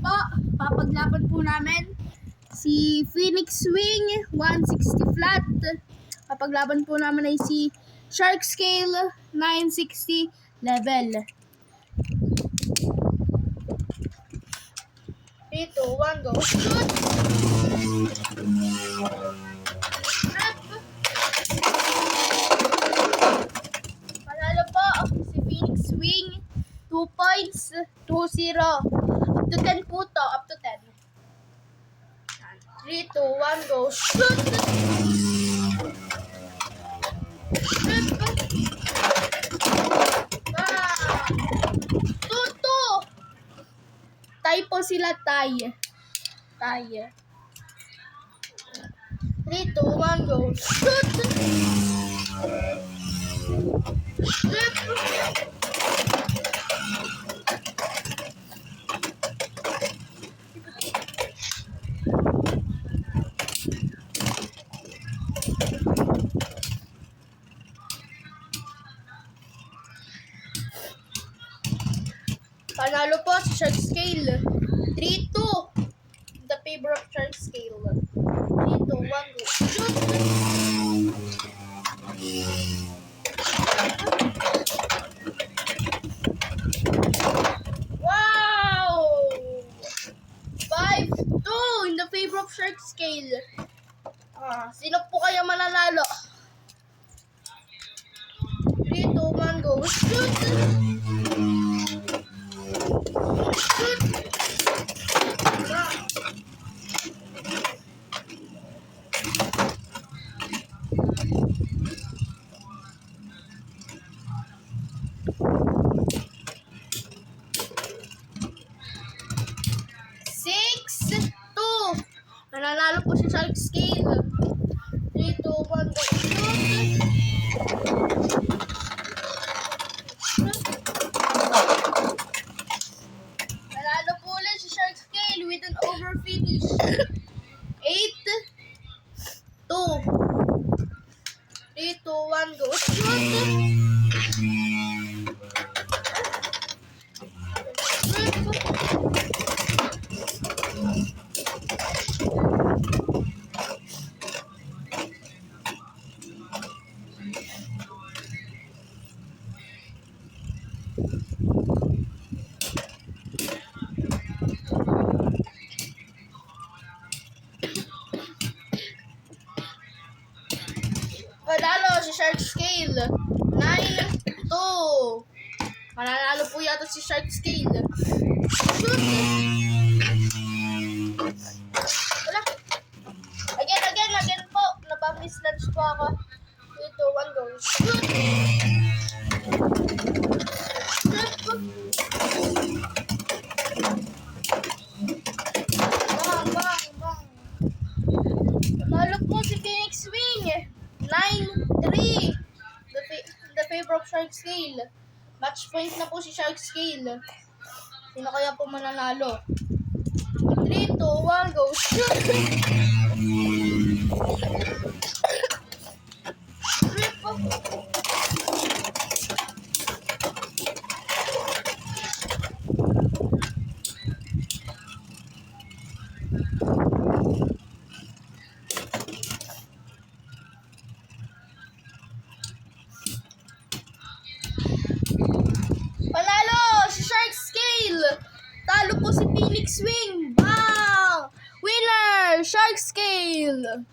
po, papaglaban po namin si Phoenix Wing 160 flat. Papaglaban po namin ay si Shark Scale 960 level. 3, 2, 1, go. Shoot! Panalo po si Phoenix Wing 2 points, 2-0. Up to 10 po to, up to 10. 3, 2, 1, go. Shoot! Shoot! Ah! 2-2! Tie po sila, tie. Tie. 3, 2, 1, go. Shoot! Shoot! Panalo po si Shark Scale. 3-2. The favor of Shark Scale. 3, 2, 1, go. Shoot! Wow! 5-2 in the favor of Shark Scale. Sino po kaya mananalo? 3, 2, 1, go. Shoot! Shoot! Nananalo po si Shark Scale. 3, 2, 1, go. Shoot! Nanalo po ulit si Shark Scale with an over finish. 8-2. 3, 2, 1, go. Shoot! Panalo si Shark Scale. 9-2. Mananalo po yata si Shark Scale. Shoot! Wala. Again po. Napamislunch po ako. 3, 2, 1, go. Shoot! Shoot! Bang. Panalo po si Phoenix Wing. 9-3. The favor of Shark Scale. Match point na po si Shark Scale. Sino kaya po mananalo? 3, 2, 1, go. Shoot! Panalo si Shark Scale. Talo po si Phoenix Wing. Bang! Winner! Shark Scale.